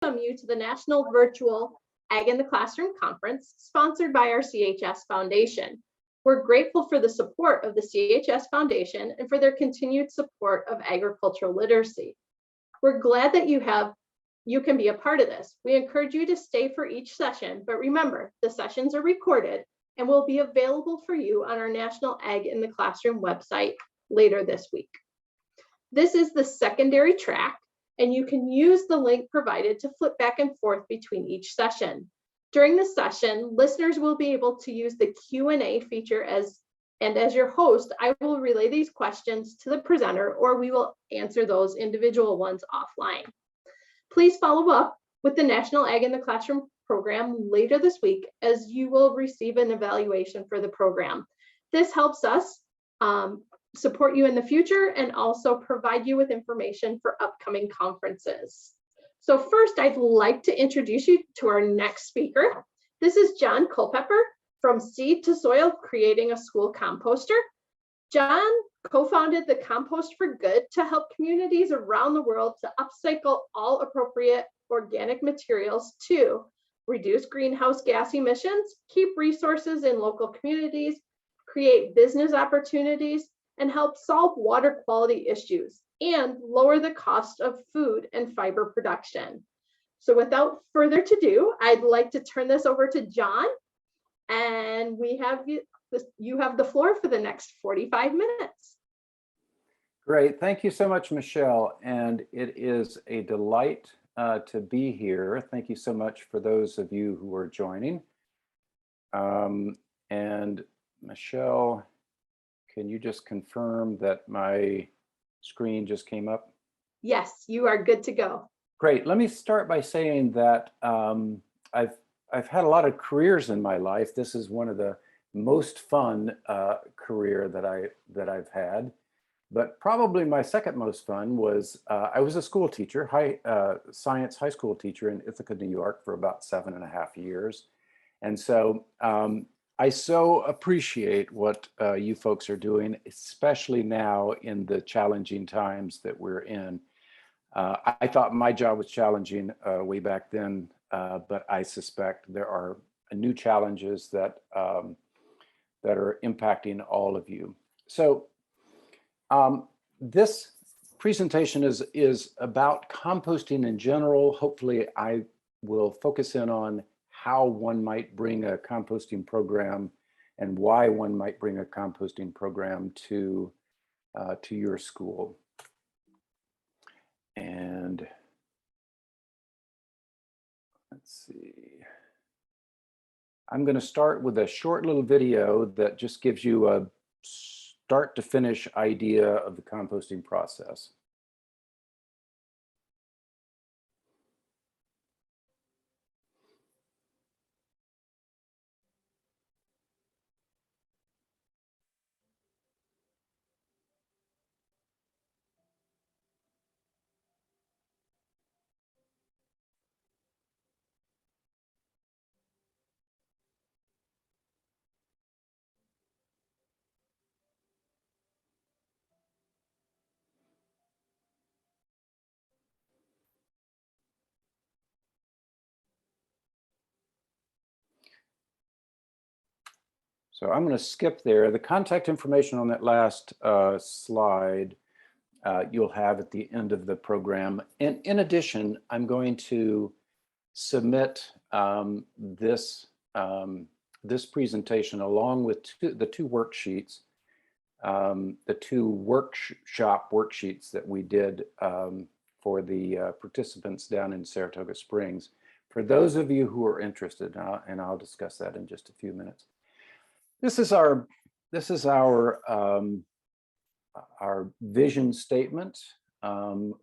welcome you to the National Virtual Ag in the Classroom Conference, sponsored by our CHS Foundation. We're grateful for the support of the CHS Foundation and for their continued support of agricultural literacy. We're glad that you can be a part of this. We encourage you to stay for each session, but remember, the sessions are recorded and will be available for you on our National Ag in the Classroom website later this week. This is the secondary track, and you can use the link provided to flip back and forth between each session. During the session, listeners will be able to use the Q&A feature as your host, I will relay these questions to the presenter, or we will answer those individual ones offline. Please follow up with the National Ag in the Classroom program later this week, as you will receive an evaluation for the program. This helps us support you in the future and also provide you with information for upcoming conferences. So first, I'd like to introduce you to our next speaker. This is John Culpepper from Seed to Soil, Creating a School Composter. John co-founded the Compost for Good to help communities around the world to upcycle all appropriate organic materials to reduce greenhouse gas emissions, keep resources in local communities, create business opportunities, and help solve water quality issues and lower the cost of food and fiber production. So without further ado, I'd like to turn this over to John, and you have the floor for the next 45 minutes. Great, thank you so much, Michelle, and it is a delight to be here. Thank you so much for those of you who are joining. And Michelle, can you just confirm that my screen just came up? Yes, you are good to go. Great. Let me start by saying that I've had a lot of careers in my life. This is one of the most fun career that I've had. But probably my second most fun was I was a school teacher, science high school teacher in Ithaca, New York for about 7.5 years. And so I so appreciate what you folks are doing, especially now in the challenging times that we're in. I thought my job was challenging way back then, but I suspect there are new challenges that are impacting all of you. So this presentation is about composting in general. Hopefully I will focus in on how one might bring a composting program and why one might bring a composting program to your school. And let's see. I'm going to start with a short little video that just gives you a start to finish idea of the composting process. So I'm going to skip there. The contact information on that last slide you'll have at the end of the program. And in addition, I'm going to submit this presentation along with the two worksheets, the two workshop worksheets that we did for the participants down in Saratoga Springs. For those of you who are interested, and I'll discuss that in just a few minutes. This is our vision statement.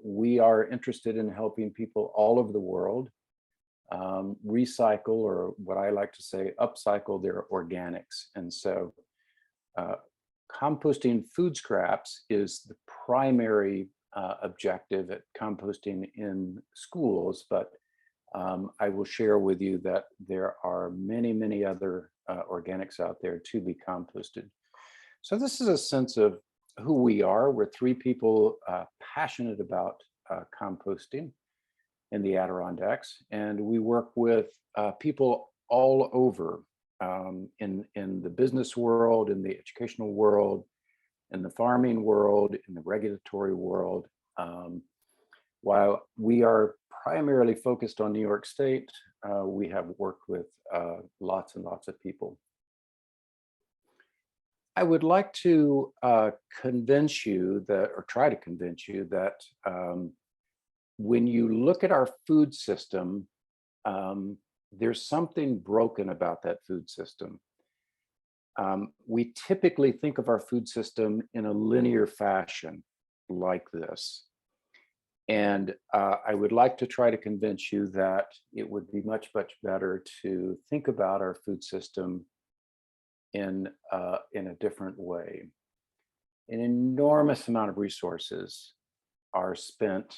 We are interested in helping people all over the world recycle, or what I like to say, upcycle their organics. And so composting food scraps is the primary objective at composting in schools, but I will share with you that there are many other organics out there to be composted. So this is a sense of who we are. We're three people passionate about composting. in the Adirondacks, and we work with people all over in the business world, in the educational world, in the farming world, in the regulatory world. While we are primarily focused on New York State, we have worked with lots and lots of people. I would like to convince you that, or try to convince you that when you look at our food system, there's something broken about that food system. We typically think of our food system in a linear fashion like this. And I would like to try to convince you that it would be much, much better to think about our food system in a different way. An enormous amount of resources are spent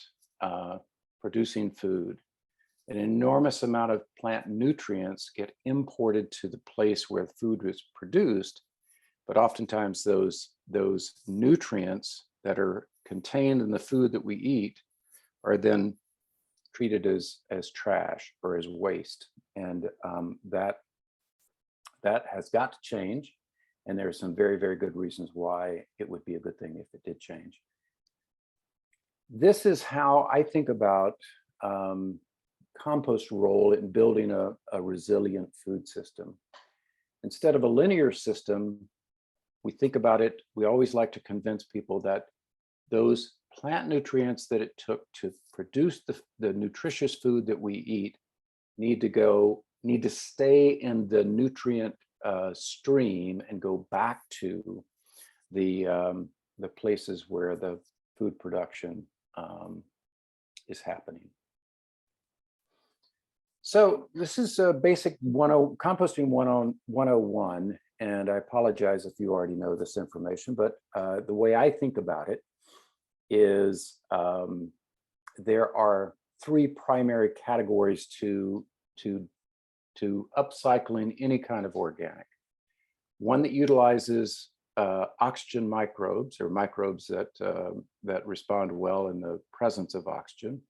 producing food. An enormous amount of plant nutrients get imported to the place where the food was produced, but oftentimes those nutrients that are contained in the food that we eat are then treated as trash or as waste, and that has got to change. And there are some very, very good reasons why it would be a good thing if it did change. This is how I think about compost role in building a resilient food system. Instead of a linear system, we think about it, we always like to convince people that those plant nutrients that it took to produce the nutritious food that we eat need to stay in the nutrient stream and go back to the places where the food production is happening. So this is a basic composting 101, and I apologize if you already know this information, but the way I think about it is there are three primary categories to upcycling any kind of organic. One that utilizes oxygen microbes, or microbes that respond well in the presence of oxygen.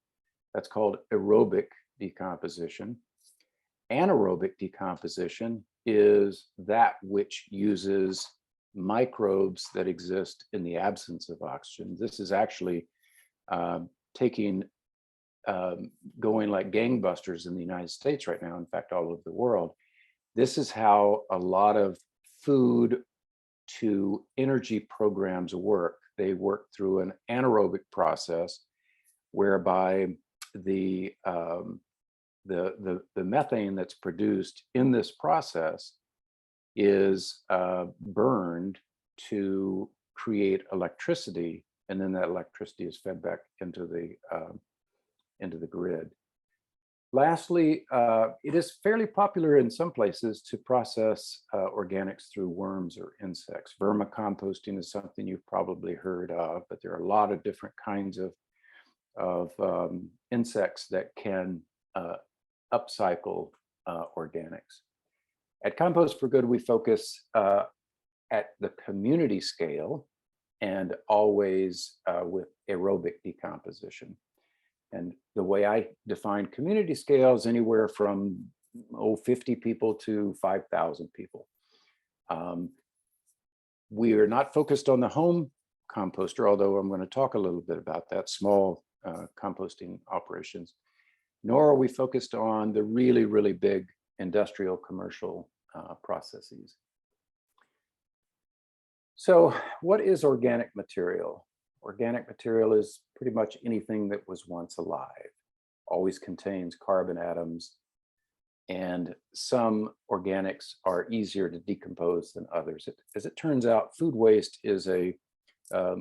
That's called aerobic decomposition. Anaerobic decomposition is that which uses microbes that exist in the absence of oxygen. This is actually going like gangbusters in the United States right now, in fact, all over the world. This is how a lot of food to energy programs work. They work through an anaerobic process whereby the methane that's produced in this process is burned to create electricity, and then that electricity is fed back into the grid. Lastly, it is fairly popular in some places to process organics through worms or insects. Vermicomposting is something you've probably heard of, but there are a lot of different kinds of insects that can upcycle organics. At Compost for Good, we focus at the community scale and always with aerobic decomposition. And the way I define community scale is anywhere from 50 people to 5,000 people. We are not focused on the home composter, although I'm going to talk a little bit about that, small composting operations, nor are we focused on the really, really big industrial commercial processes. So what is organic material? Organic material is pretty much anything that was once alive, always contains carbon atoms, and some organics are easier to decompose than others. As it turns out, food waste is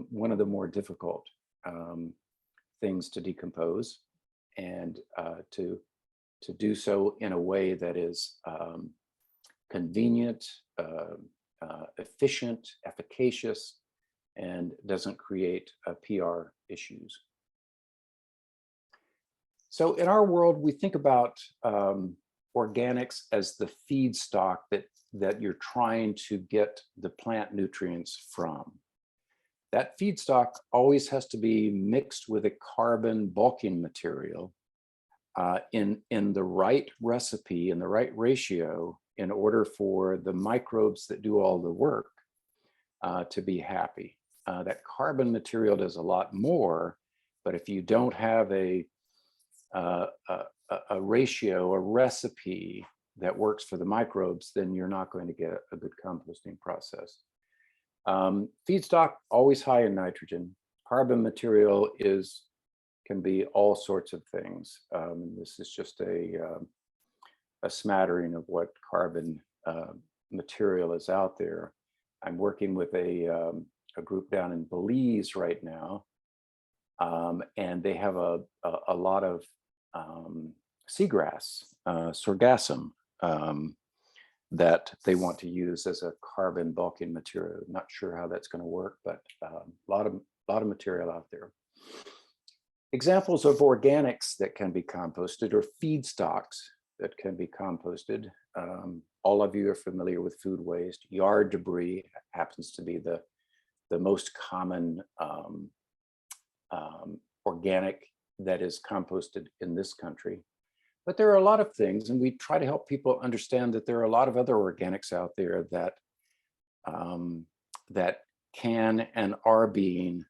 one of the more difficult things to decompose, and to do so in a way that is convenient, efficient, efficacious, and doesn't create PR issues. So in our world, we think about organics as the feedstock that you're trying to get the plant nutrients from. That feedstock always has to be mixed with a carbon bulking material. in the right recipe, in the right ratio, in order for the microbes that do all the work to be happy. That carbon material does a lot more, but if you don't have a ratio, a recipe that works for the microbes, then you're not going to get a good composting process. Feedstock, always high in nitrogen. Carbon material can be all sorts of things. This is just a smattering of what carbon material is out there. I'm working with a group down in Belize right now, and they have a lot of seagrass, sorghum, that they want to use as a carbon bulking material. Not sure how that's going to work, but a lot of material out there. Examples of organics that can be composted or feedstocks that can be composted. All of you are familiar with food waste. Yard debris happens to be the most common organic that is composted in this country. But there are a lot of things, and we try to help people understand that there are a lot of other organics out there that that can and are being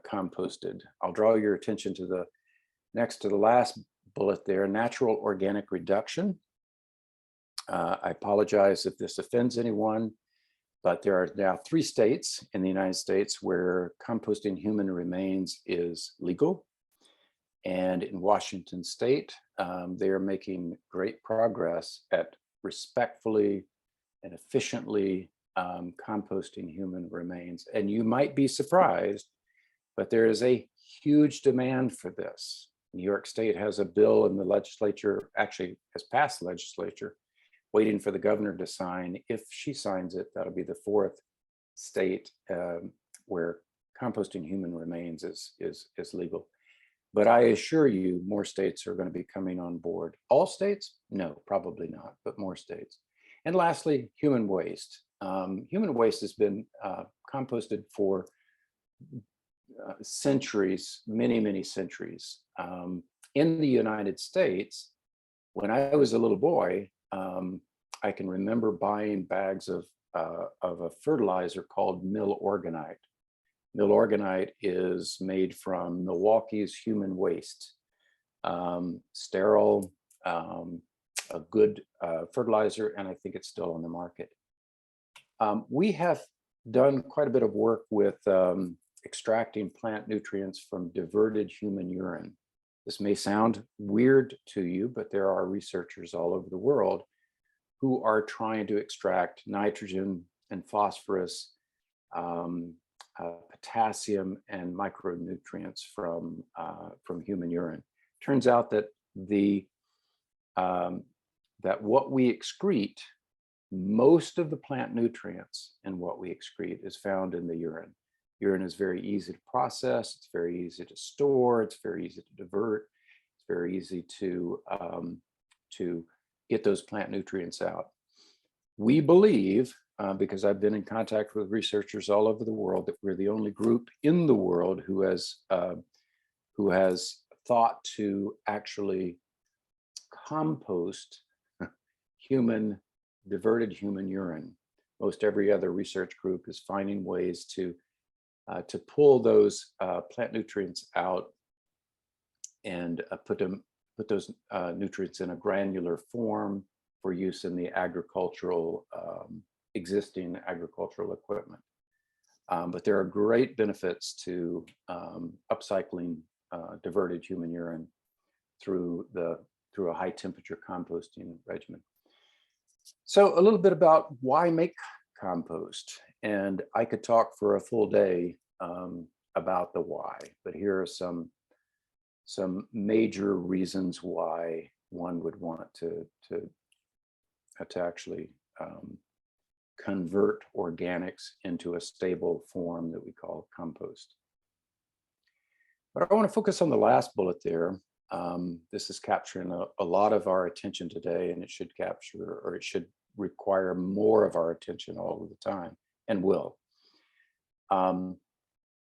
composted. I'll draw your attention to the next to the last bullet there, natural organic reduction. I apologize if this offends anyone, but there are now 3 states in the United States where composting human remains is legal. And in Washington State, they are making great progress at respectfully and efficiently composting human remains. And you might be surprised, but there is a huge demand for this. New York State has a bill in the legislature, actually has passed the legislature, waiting for the governor to sign. If she signs it, that'll be the 4th state where composting human remains is legal. But I assure you, more states are going to be coming on board. All states? No, probably not, but more states. And lastly, human waste. Human waste has been composted for centuries, many centuries. In the United States, when I was a little boy, I can remember buying bags of a fertilizer called mill organite. Mill organite is made from Milwaukee's human waste, sterile, a good fertilizer, and I think it's still on the market. We have done quite a bit of work with extracting plant nutrients from diverted human urine. This may sound weird to you, but there are researchers all over the world who are trying to extract nitrogen and phosphorus, potassium and micronutrients from human urine. Turns out that that what we excrete, most of the plant nutrients in what we excrete is found in the urine. Urine is very easy to process. It's very easy to store. It's very easy to divert. It's very easy to get those plant nutrients out. We believe, because I've been in contact with researchers all over the world, that we're the only group in the world who has thought to actually compost diverted human urine. Most every other research group is finding ways to pull those plant nutrients out and put those nutrients in a granular form for use in the existing agricultural equipment. But there are great benefits to upcycling diverted human urine through a high temperature composting regimen. So a little bit about why make compost. And I could talk for a full day about the why, but here are some major reasons why one would want to actually convert organics into a stable form that we call compost. But I want to focus on the last bullet there. This is capturing a lot of our attention today, and it should require more of our attention all of the time, and will.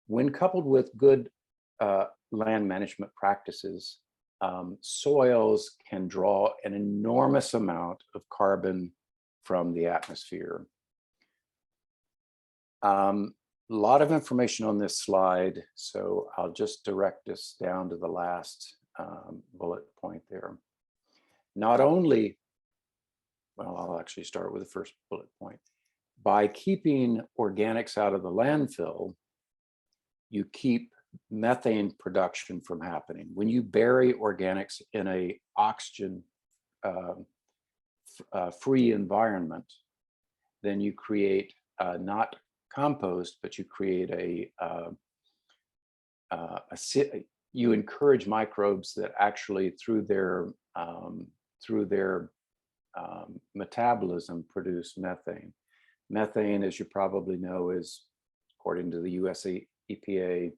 When coupled with good land management practices, soils can draw an enormous amount of carbon from the atmosphere. A lot of information on this slide, so I'll just direct us down to the last bullet point there. Not only, well, I'll actually start with the first bullet point. By keeping organics out of the landfill, you keep methane production from happening. When you bury organics in a oxygen free environment, then you create not compost, but you create you encourage microbes that actually through their metabolism produce methane. Methane, as you probably know, is, according to the US EPA,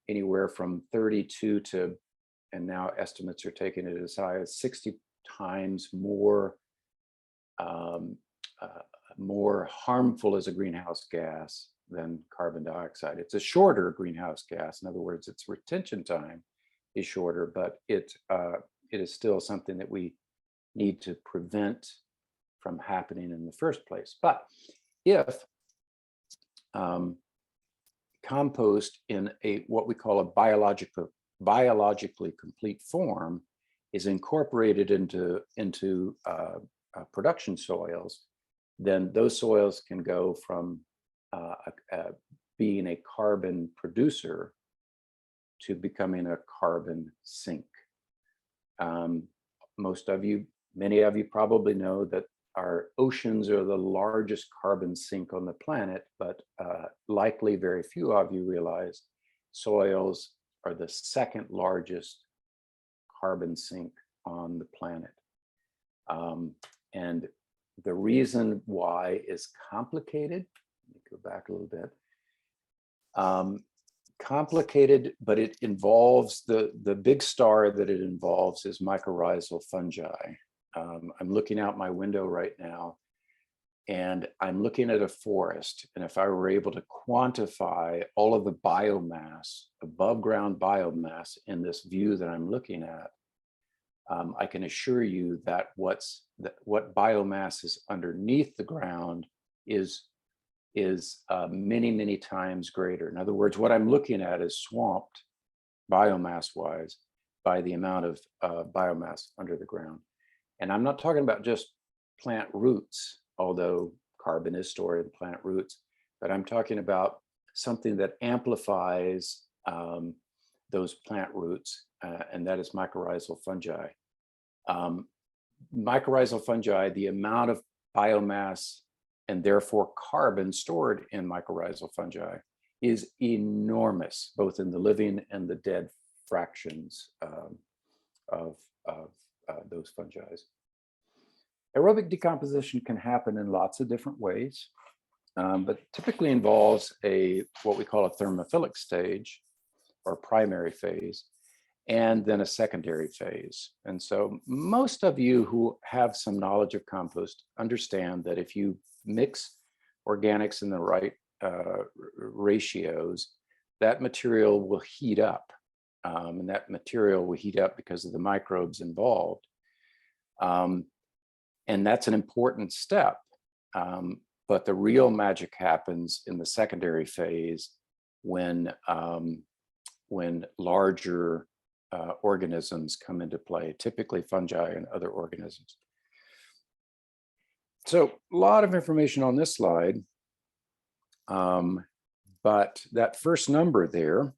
anywhere from 32 to, and now estimates are taking it as high as 60 times more more harmful as a greenhouse gas than carbon dioxide. It's a shorter greenhouse gas. In other words, its retention time is shorter, but it is still something that we need to prevent from happening in the first place. But if compost in what we call a biologically complete form is incorporated into production soils, then those soils can go from being a carbon producer to becoming a carbon sink. Many of you probably know that our oceans are the largest carbon sink on the planet, but likely very few of you realize soils are the second largest carbon sink on the planet. And the reason why is complicated. Let me go back a little bit. Complicated, but it involves the big star that it involves is mycorrhizal fungi. I'm looking out my window right now, and I'm looking at a forest. And if I were able to quantify all of the biomass, above ground biomass in this view that I'm looking at, I can assure you that what biomass is underneath the ground is many, many times greater. In other words, what I'm looking at is swamped biomass-wise by the amount of biomass under the ground. And I'm not talking about just plant roots, although carbon is stored in plant roots, but I'm talking about something that amplifies those plant roots, and that is mycorrhizal fungi. Mycorrhizal fungi, the amount of biomass and therefore carbon stored in mycorrhizal fungi is enormous, both in the living and the dead fractions of those fungi. Aerobic decomposition can happen in lots of different ways, but typically involves what we call a thermophilic stage or primary phase, and then a secondary phase. And so most of you who have some knowledge of compost understand that if you mix organics in the right ratios, that material will heat up. And that material will heat up because of the microbes involved. And that's an important step. But the real magic happens in the secondary phase when larger organisms come into play, typically fungi and other organisms. So a lot of information on this slide, but that first number there,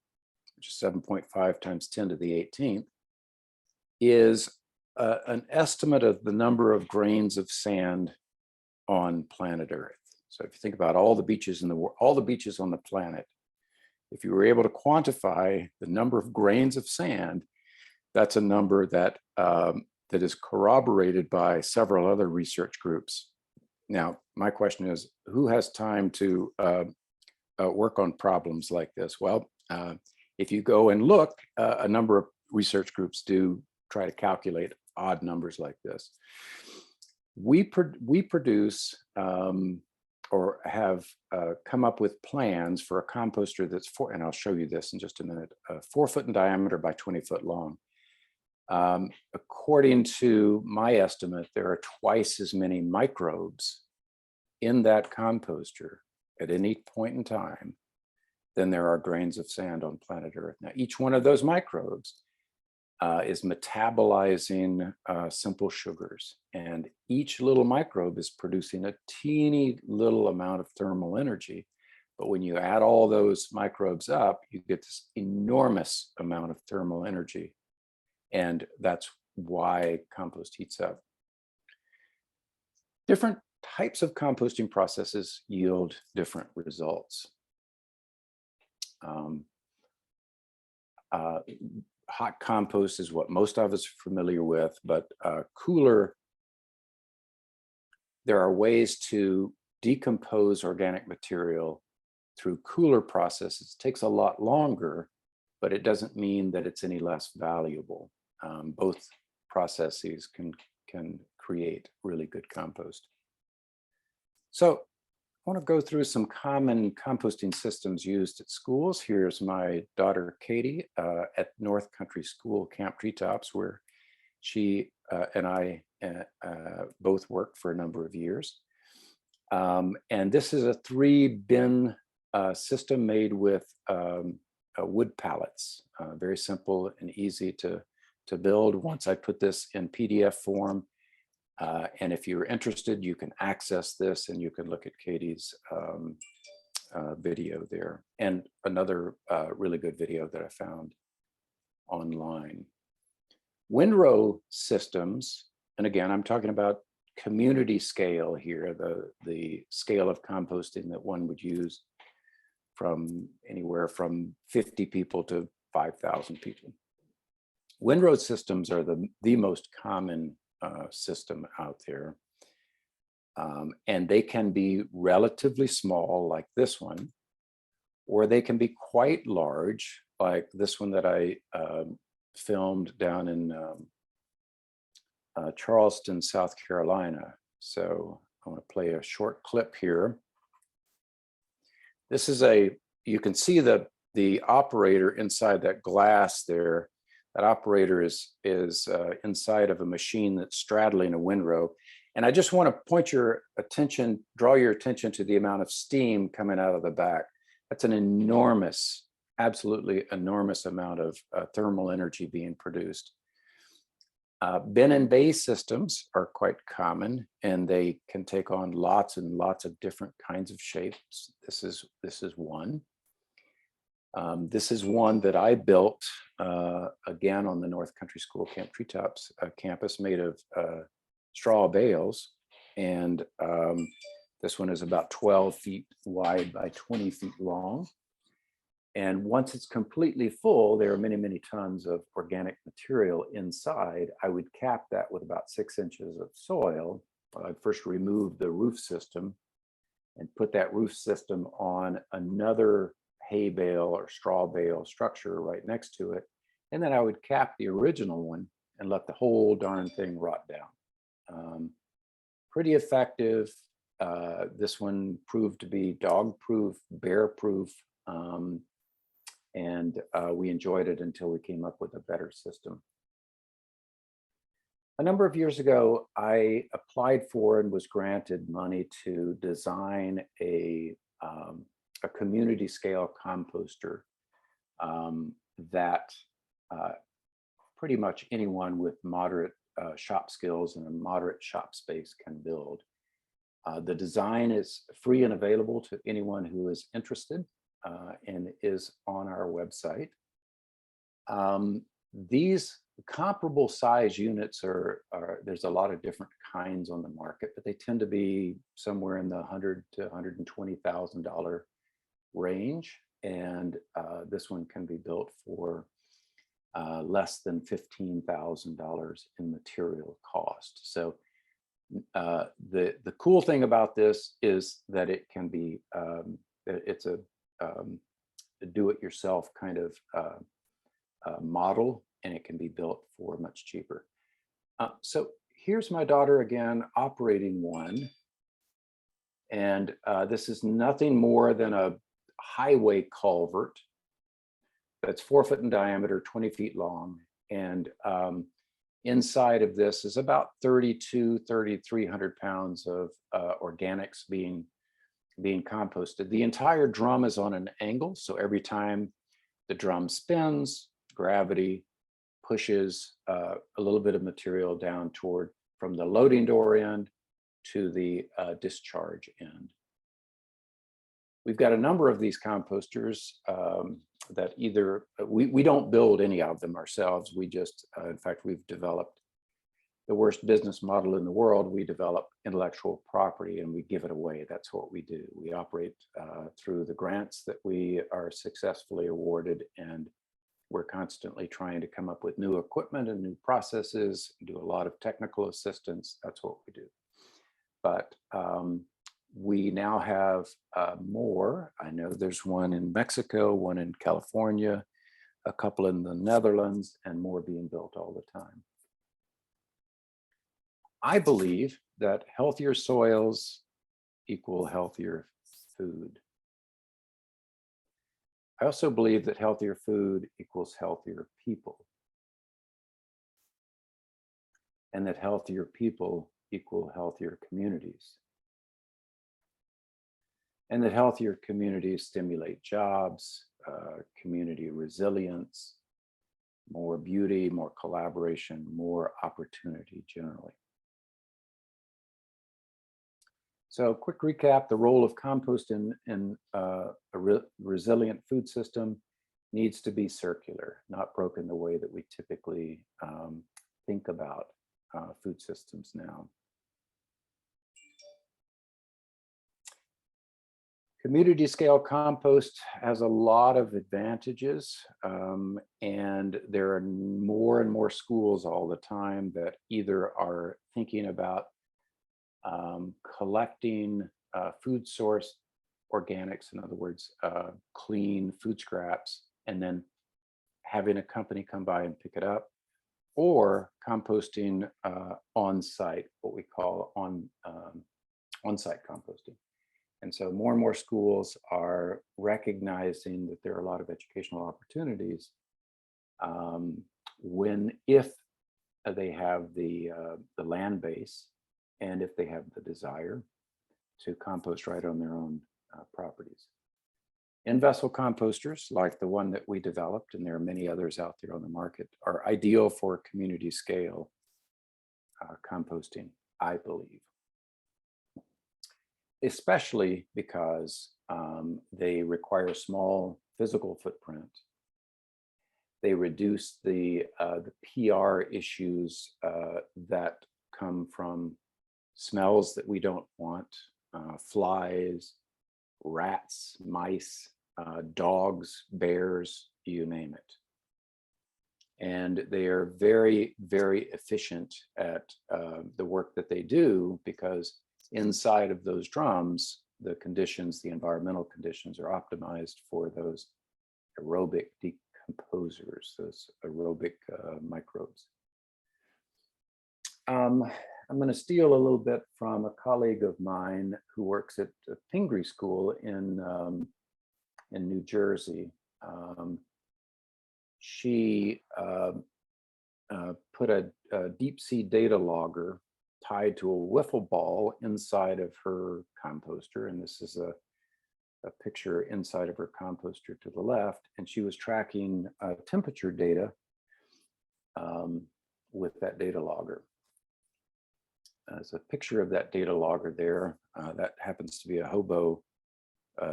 which is 7.5 times 10 to the 18th, is an estimate of the number of grains of sand on planet Earth. So if you think about all the beaches in the world, all the beaches on the planet, if you were able to quantify the number of grains of sand, that's a number that that is corroborated by several other research groups. Now, my question is, who has time to work on problems like this? Well, if you go and look, a number of research groups do try to calculate odd numbers like this. We produce or have come up with plans for a composter that's and I'll show you this in just a minute, 4 foot in diameter by 20 foot long. According to my estimate, there are twice as many microbes in that composter at any point in time than there are grains of sand on planet Earth. Now, each one of those microbes is metabolizing simple sugars, and each little microbe is producing a teeny little amount of thermal energy. But when you add all those microbes up, you get this enormous amount of thermal energy. And that's why compost heats up. Different types of composting processes yield different results. Hot compost is what most of us are familiar with, but cooler, there are ways to decompose organic material through cooler processes. It takes a lot longer, but it doesn't mean that it's any less valuable. Both processes can create really good compost. So I want to go through some common composting systems used at schools. Here's my daughter, Katie, at North Country School, Camp Treetops, where she and I both worked for a number of years. And this is a 3-bin system made with wood pallets, very simple and easy to build. Once I put this in PDF form, and if you're interested, you can access this and you can look at Katie's video there, and another really good video that I found online. Windrow systems, and again, I'm talking about community scale here, the scale of composting that one would use from anywhere from 50 people to 5,000 people. Windrow systems are the most common system out there. And they can be relatively small, like this one, or they can be quite large, like this one that I filmed down in Charleston, South Carolina. So I want to play a short clip here. This is you can see the operator inside that glass there. That operator is inside of a machine that's straddling a windrow. And I just want to draw your attention to the amount of steam coming out of the back. That's an enormous, absolutely enormous amount of thermal energy being produced. Bin and bay systems are quite common, and they can take on lots and lots of different kinds of shapes. This is one. This is one that I built, again, on the North Country School Camp Treetops campus, made of straw bales. And this one is about 12 feet wide by 20 feet long. And once it's completely full, there are many, many tons of organic material inside. I would cap that with about 6 inches of soil. I'd first remove the roof system and put that roof system on another hay bale or straw bale structure right next to it. And then I would cap the original one and let the whole darn thing rot down. Pretty effective. This one proved to be dog-proof, bear-proof, and we enjoyed it until we came up with a better system. A number of years ago, I applied for and was granted money to design a community scale composter that pretty much anyone with moderate shop skills and a moderate shop space can build. The design is free and available to anyone who is interested, and is on our website. These comparable size units there's a lot of different kinds on the market, but they tend to be somewhere in the $100,000 to $120,000 range. And this one can be built for less than $15,000 in material cost. So the cool thing about this is that it can be, it's a do-it-yourself kind of model, and it can be built for much cheaper. So here's my daughter again operating one. And this is nothing more than a highway culvert that's 4 foot in diameter, 20 feet long. And Inside of this is about 3,300 pounds of organics being composted. The entire drum is on an angle, so every time the drum spins, gravity pushes a little bit of material down toward from the loading door end to the discharge end. We've got a number of these composters that either, we don't build any of them ourselves. We just, in fact, we've developed the worst business model in the world. We develop intellectual property and we give it away. That's what we do. We operate through the grants that we are successfully awarded, and we're constantly trying to come up with new equipment and new processes, do a lot of technical assistance. That's what we do. But we now have more. I know there's one in Mexico, one in California, a couple in the Netherlands, and more being built all the time. I believe that healthier soils equal healthier food. I also believe that healthier food equals healthier people, and that healthier people equal healthier communities, and that healthier communities stimulate jobs, community resilience, more beauty, more collaboration, more opportunity generally. So quick recap, the role of compost in a resilient food system needs to be circular, not broken the way that we typically think about food systems now. Community scale compost has a lot of advantages, and there are more and more schools all the time that either are thinking about collecting food source organics, in other words, clean food scraps, and then having a company come by and pick it up, or composting on site, what we call on-site composting. And so more and more schools are recognizing that there are a lot of educational opportunities if they have the land base, and if they have the desire to compost right on their own properties. In-vessel composters, like the one that we developed, and there are many others out there on the market, are ideal for community scale composting, I believe. Especially because they require a small physical footprint. They reduce the PR issues that come from smells that we don't want, flies, rats, mice, dogs, bears, you name it. And they are very, very efficient at the work that they do, because inside of those drums, the conditions, the environmental conditions are optimized for those aerobic decomposers, those aerobic microbes. I'm going to steal a little bit from a colleague of mine who works at Pingree School in New Jersey. She put a deep sea data logger tied to a wiffle ball inside of her composter, and this is a picture inside of her composter to the left, and she was tracking temperature data with that data logger. There's a picture of that data logger there. That happens to be a hobo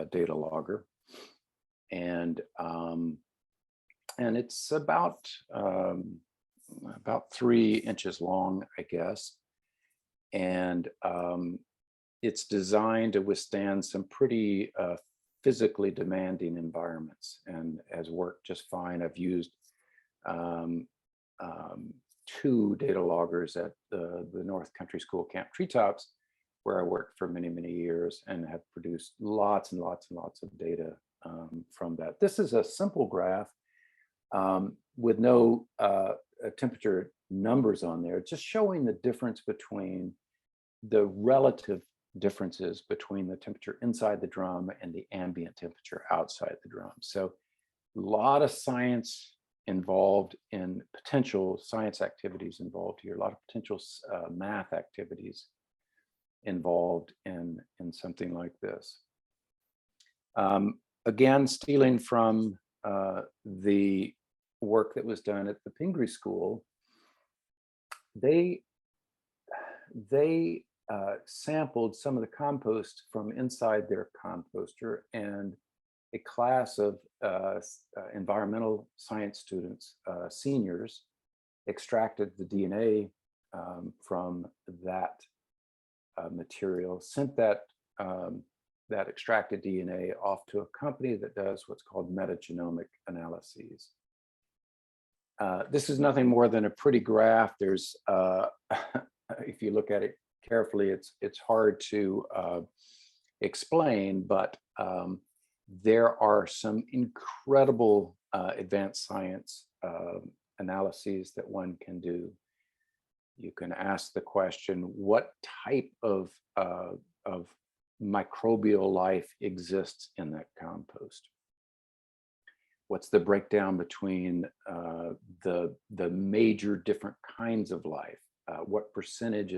data logger, and it's about 3 inches long, I guess, and it's designed to withstand some pretty physically demanding environments, and has worked just fine. I've used 2 data loggers at the North Country School Camp Treetops, where I worked for many, many years, and have produced lots and lots and lots of data from that. This is a simple graph with no temperature numbers on there, just showing the difference between the relative differences between the temperature inside the drum and the ambient temperature outside the drum. So a lot of science involved in potential science activities involved here, a lot of potential math activities involved in something like this. Again, stealing from the work that was done at the Pingree School, they sampled some of the compost from inside their composter, and a class of environmental science students, seniors, extracted the DNA from that material, sent that extracted DNA off to a company that does what's called metagenomic analyses. This is nothing more than a pretty graph. There's, if you look at it carefully, it's hard to explain, but there are some incredible advanced science analyses that one can do. You can ask the question, what type of microbial life exists in that compost? What's the breakdown between the major different kinds of life? What percentage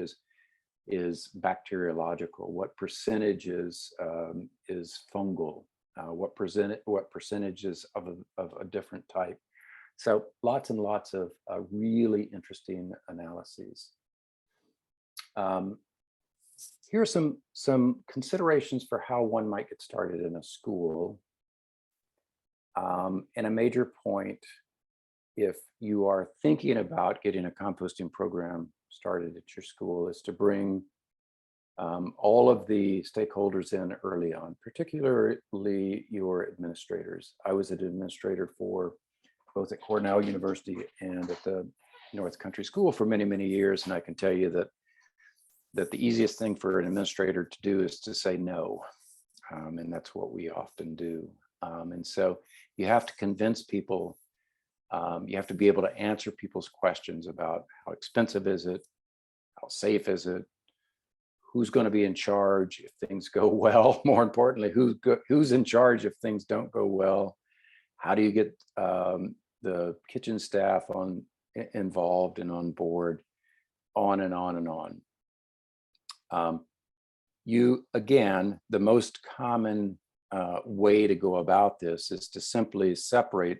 is bacteriological? What percentage is fungal? What percentage is of a different type? So lots and lots of really interesting analyses. Here are some considerations for how one might get started in a school. And a major point, if you are thinking about getting a composting program started at your school, is to bring all of the stakeholders in early on, particularly your administrators. I was an administrator for both at Cornell University and at the North Country School for many, many years. And I can tell you that the easiest thing for an administrator to do is to say no. And that's what we often do. And so you have to convince people, you have to be able to answer people's questions about how expensive is it, how safe is it, who's going to be in charge if things go well, more importantly, who's in charge if things don't go well, how do you get the kitchen staff involved and on board, on and on and on. Again, the most common way to go about this is to simply separate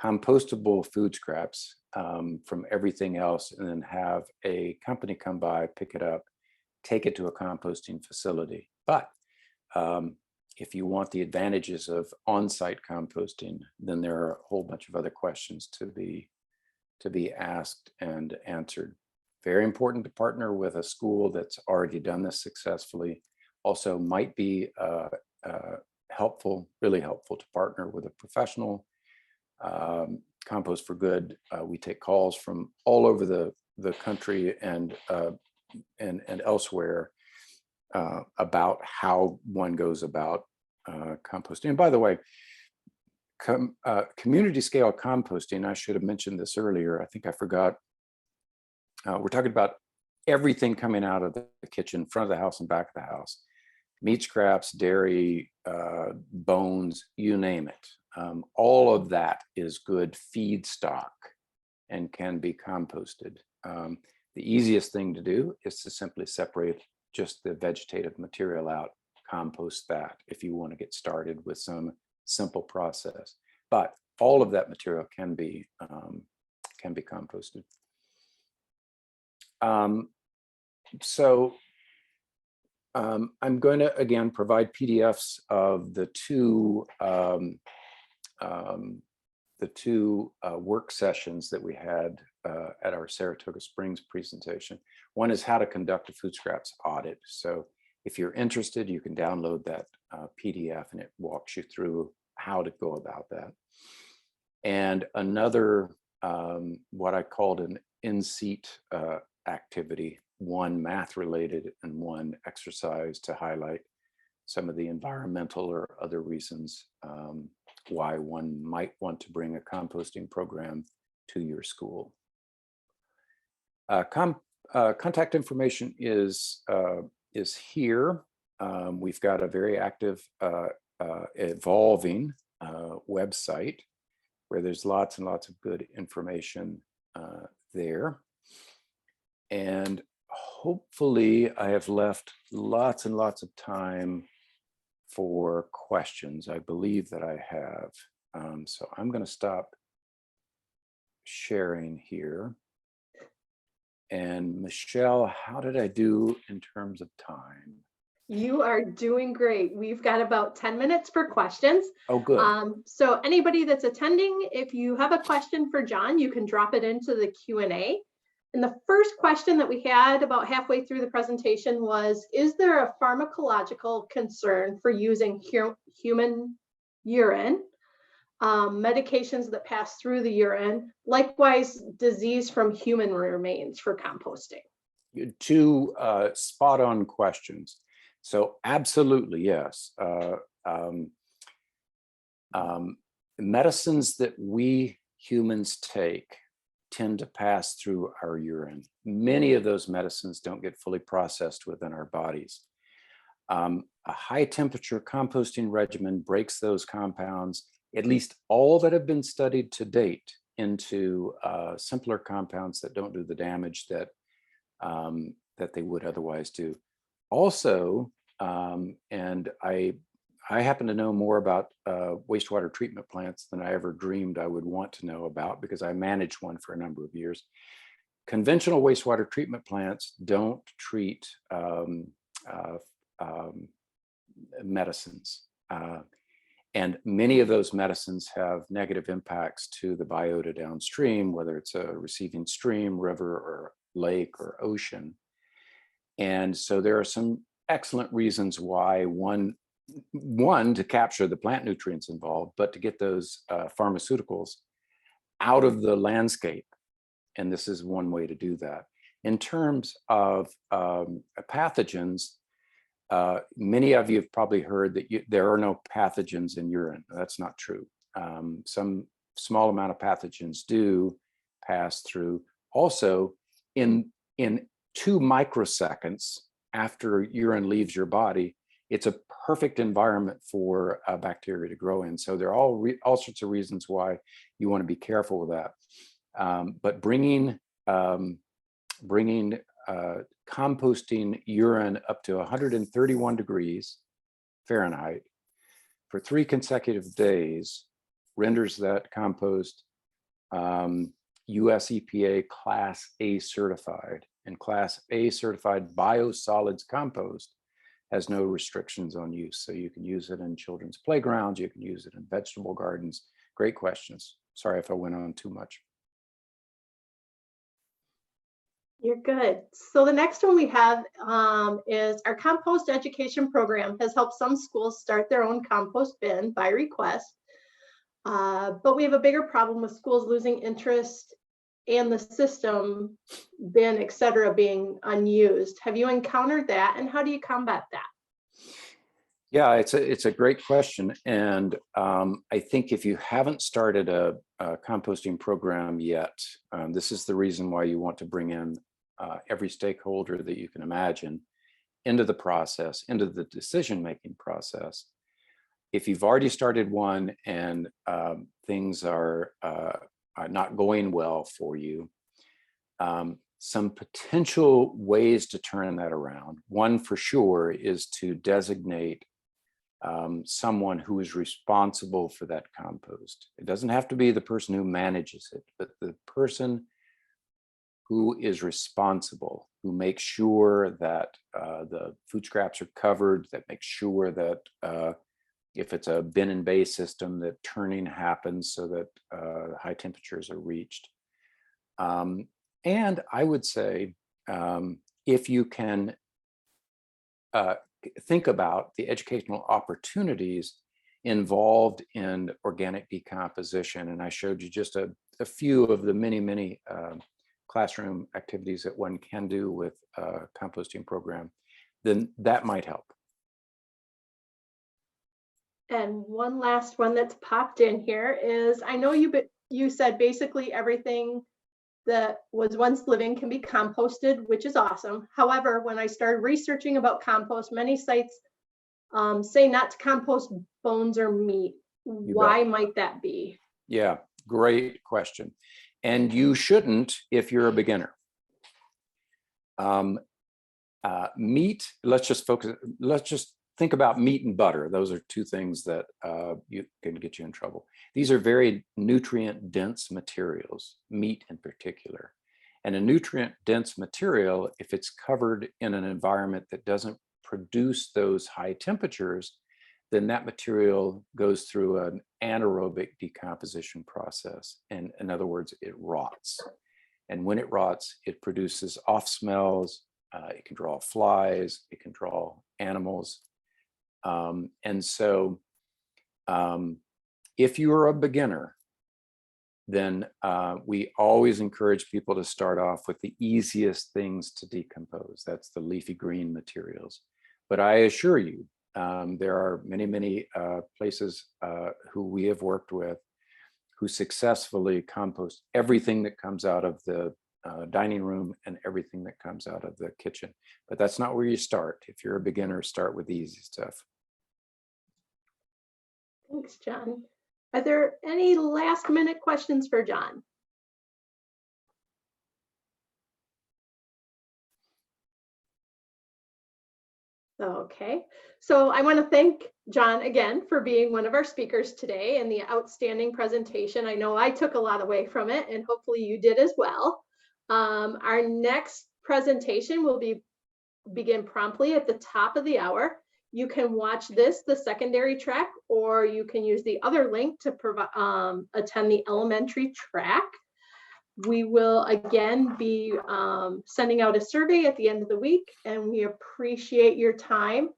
compostable food scraps from everything else, and then have a company come by, pick it up, take it to a composting facility. But if you want the advantages of on-site composting, then there are a whole bunch of other questions to be asked and answered. Very important to partner with a school that's already done this successfully. Also might be helpful, really helpful, to partner with a professional. Compost for Good, we take calls from all over the country and elsewhere about how one goes about composting. And by the way, community scale composting, I should have mentioned this earlier, I think I forgot. We're talking about everything coming out of the kitchen, front of the house and back of the house. Meat scraps, dairy, bones, you name it. All of that is good feedstock and can be composted. The easiest thing to do is to simply separate just the vegetative material out, compost that if you want to get started with some simple process. But all of that material can be composted. I'm going to again provide PDFs of the two work sessions that we had at our Saratoga Springs presentation. One is how to conduct a food scraps audit. So if you're interested, you can download that PDF, and it walks you through how to go about that. And another, what I called an in-seat activity, one math related and one exercise to highlight some of the environmental or other reasons why one might want to bring a composting program to your school. Contact information is here. We've got a very active, evolving website. where there's lots and lots of good information there. And hopefully I have left lots and lots of time for questions. I believe that I have. So I'm going to stop sharing here. And Michelle, how did I do in terms of time? You are doing great. We've got about 10 minutes for questions. Oh, good. So anybody that's attending, if you have a question for John, you can drop it into the Q&A. And the first question that we had about halfway through the presentation was, is there a pharmacological concern for using human urine, medications that pass through the urine, likewise disease from human remains for composting? Two spot on questions. So absolutely, yes. Medicines that we humans take tend to pass through our urine. Many of those medicines don't get fully processed within our bodies. A high temperature composting regimen breaks those compounds, at least all that have been studied to date, into simpler compounds that don't do the damage that that they would otherwise do. Also, and I happen to know more about wastewater treatment plants than I ever dreamed I would want to know about, because I managed one for a number of years. Conventional wastewater treatment plants don't treat medicines. And many of those medicines have negative impacts to the biota downstream, whether it's a receiving stream, river, or lake, or ocean. And so there are some excellent reasons why one to capture the plant nutrients involved, but to get those pharmaceuticals out of the landscape. And this is one way to do that. In terms of pathogens, many of you have probably heard that there are no pathogens in urine. That's not true. Some small amount of pathogens do pass through. Also, in 2 microseconds after urine leaves your body, it's a perfect environment for bacteria to grow in. So there are all sorts of reasons why you want to be careful with that. But bringing composting urine up to 131 degrees Fahrenheit for 3 consecutive days renders that compost US EPA Class A certified. And Class A certified biosolids compost has no restrictions on use. So you can use it in children's playgrounds, you can use it in vegetable gardens. Great questions. Sorry if I went on too much. You're good. So the next one we have is our compost education program has helped some schools start their own compost bin by request. But we have a bigger problem with schools losing interest and the system bin, et cetera, being unused. Have you encountered that, and how do you combat that? Yeah, it's a great question. And I think if you haven't started a composting program yet, this is the reason why you want to bring in every stakeholder that you can imagine into the process, into the decision-making process. If you've already started one and things are not going well for you, some potential ways to turn that around. One for sure is to designate someone who is responsible for that compost. It doesn't have to be the person who manages it, but the person who is responsible, who makes sure that the food scraps are covered, that makes sure that if it's a bin and bay system, that turning happens so that high temperatures are reached. And I would say, if you can think about the educational opportunities involved in organic decomposition, and I showed you just a few of the many classroom activities that one can do with a composting program, then that might help. And one last one that's popped in here is, I know you said basically everything that was once living can be composted, which is awesome. However, when I started researching about compost, many sites say not to compost bones or meat. Why might that be? Yeah, Great question. And you shouldn't if you're a beginner. Meat, let's just think about meat and butter. Those are two things that you can get you in trouble. These are very nutrient dense materials, meat in particular. And a nutrient dense material, if it's covered in an environment that doesn't produce those high temperatures, then that material goes through an anaerobic decomposition process. And in other words, it rots. And when it rots, it produces off smells. It can draw flies. It can draw animals. And so if you are a beginner, then we always encourage people to start off with the easiest things to decompose. That's the leafy green materials. But I assure you, there are many places who we have worked with who successfully compost everything that comes out of the dining room and everything that comes out of the kitchen. But that's not where you start. If you're a beginner, start with the easy stuff. Thanks, John. Are there any last minute questions for John? Okay, so I want to thank John again for being one of our speakers today and the outstanding presentation. I know I took a lot away from it, and hopefully you did as well. Our next presentation will begin promptly at the top of the hour. You can watch this, the secondary track, or you can use the other link to attend the elementary track. We will again be sending out a survey at the end of the week, and we appreciate your time.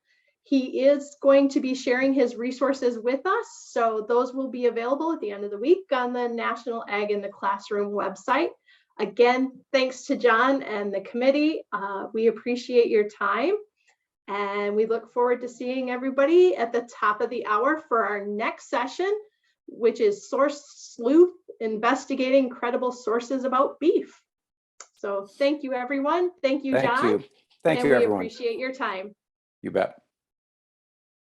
He is going to be sharing his resources with us, so those will be available at the end of the week on the National Ag in the Classroom website. Again, thanks to John and the committee. We appreciate your time, and we look forward to seeing everybody at the top of the hour for our next session, which is Source Sleuth, investigating credible sources about beef. So thank you, everyone. Thank you, John. Thank you, everyone. We appreciate your time. You bet.